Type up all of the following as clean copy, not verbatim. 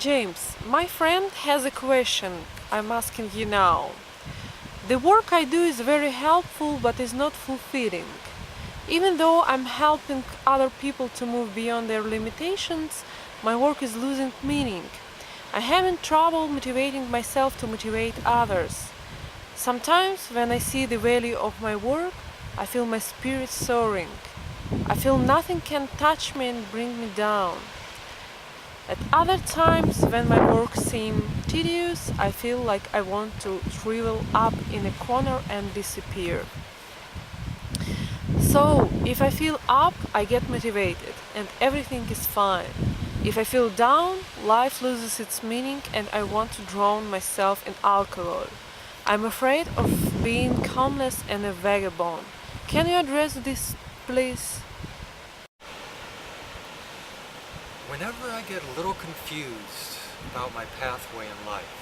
James, my friend has a question I'm asking you now. The work I do is very helpful but is not fulfilling. Even though I'm helping other people to move beyond their limitations, my work is losing meaning. I'm having trouble motivating myself to motivate others. Sometimes, when I see the value of my work, I feel my spirit soaring. I feel nothing can touch me and bring me down. At other times, when my work seems tedious, I feel like I want to shrivel up in a corner and disappear. So, if I feel up, I get motivated and everything is fine. If I feel down, life loses its meaning and I want to drown myself in alcohol. I'm afraid of being homeless and a vagabond. Can you address this, please? Whenever I get a little confused about my pathway in life,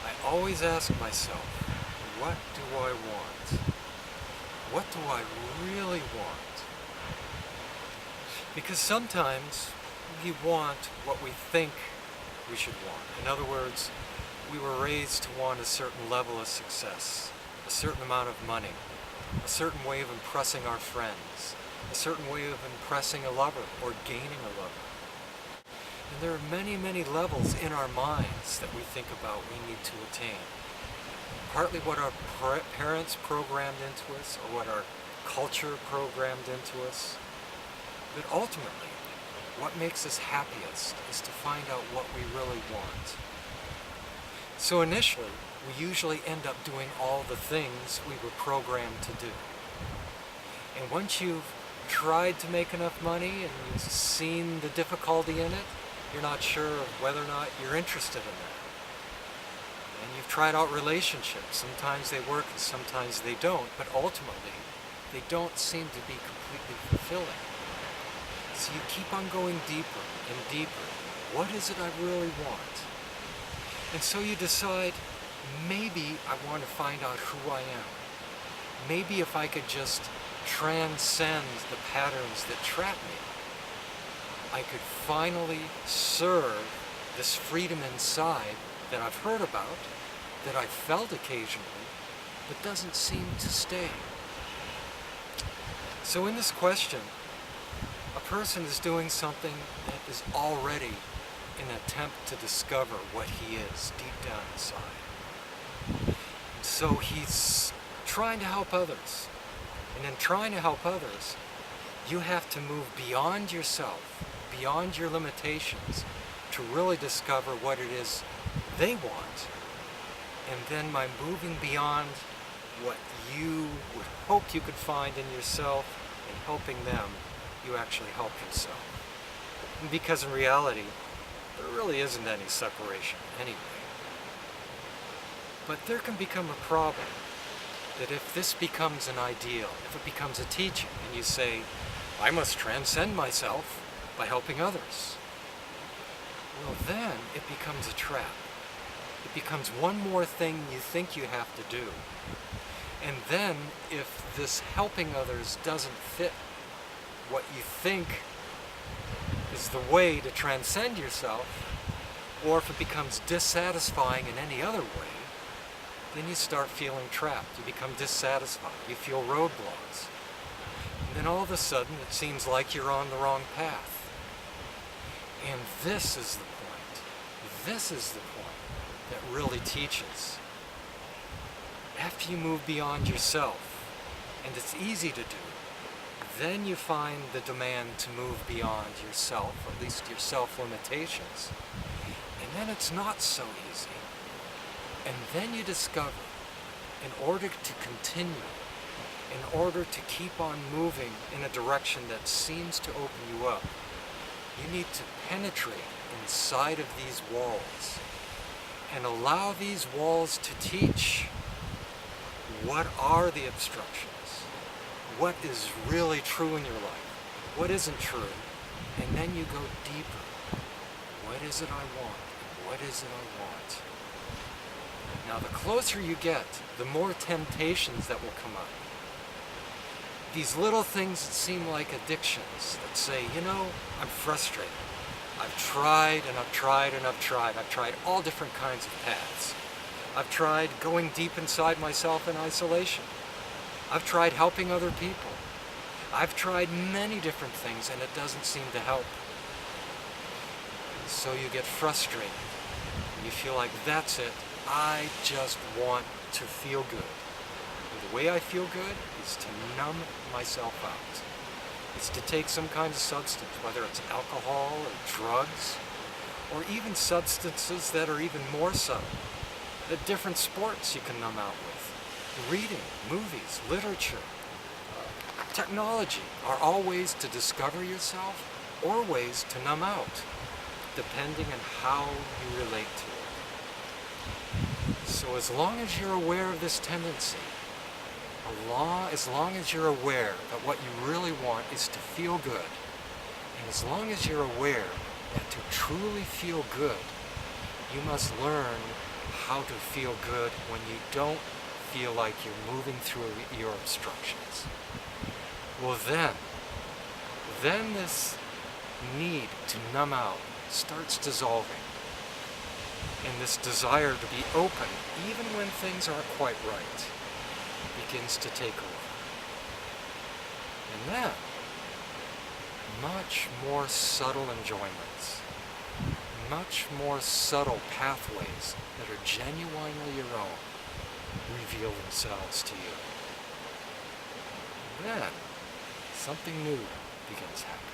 I always ask myself, what do I want? What do I really want? Because sometimes we want what we think we should want. In other words, we were raised to want a certain level of success, a certain amount of money, a certain way of impressing our friends, a certain way of impressing a lover or gaining a lover. And there are many, many levels in our minds that we think about we need to attain. Partly what our parents programmed into us or what our culture programmed into us. But ultimately, what makes us happiest is to find out what we really want. So initially, we usually end up doing all the things we were programmed to do. And once you've tried to make enough money and you've seen the difficulty in it, you're not sure of whether or not you're interested in that. And you've tried out relationships. Sometimes they work and sometimes they don't, but ultimately they don't seem to be completely fulfilling. So you keep on going deeper and deeper. What is it I really want? And so you decide, maybe I want to find out who I am. Maybe if I could just transcend the patterns that trap me, I could finally serve this freedom inside that I've heard about, that I've felt occasionally, but doesn't seem to stay. So in this question, a person is doing something that is already an attempt to discover what he is deep down inside. So he's trying to help others. And in trying to help others, you have to move beyond yourself, beyond your limitations, to really discover what it is they want. And then by moving beyond what you would hope you could find in yourself and helping them, you actually help yourself. And because in reality, there really isn't any separation anyway. But there can become a problem that if this becomes an ideal, if it becomes a teaching, and you say, I must transcend myself by helping others, well then it becomes a trap. It becomes one more thing you think you have to do. And then if this helping others doesn't fit what you think is the way to transcend yourself, or if it becomes dissatisfying in any other way, then you start feeling trapped. You become dissatisfied. You feel roadblocks. And then all of a sudden it seems like you're on the wrong path. And this is the point. This is the point that really teaches. After you move beyond yourself, and it's easy to do, then you find the demand to move beyond yourself, or at least your self-limitations. And then it's not so easy. And then you discover, in order to continue, in order to keep on moving in a direction that seems to open you up, you need to penetrate inside of these walls and allow these walls to teach what are the obstructions, what is really true in your life, what isn't true, and then you go deeper. What is it I want? What is it I want? Now the closer you get, the more temptations that will come up. These little things that seem like addictions that say, you know, I'm frustrated. I've tried and I've tried and I've tried. I've tried all different kinds of paths. I've tried going deep inside myself in isolation. I've tried helping other people. I've tried many different things and it doesn't seem to help. So you get frustrated. You feel like, that's it. I just want to feel good. And the way I feel good is to numb myself out. It's to take some kind of substance, whether it's alcohol or drugs, or even substances that are even more subtle. The different sports you can numb out with. Reading, movies, literature, technology are all ways to discover yourself or ways to numb out, depending on how you relate to it. So as long as you're aware of this tendency, as long as you're aware that what you really want is to feel good, and as long as you're aware that to truly feel good, you must learn how to feel good when you don't feel like you're moving through your obstructions. Well then this need to numb out starts dissolving, and this desire to be open, even when things aren't quite right, begins to take over. And then, much more subtle enjoyments, much more subtle pathways that are genuinely your own reveal themselves to you. And then, something new begins happening.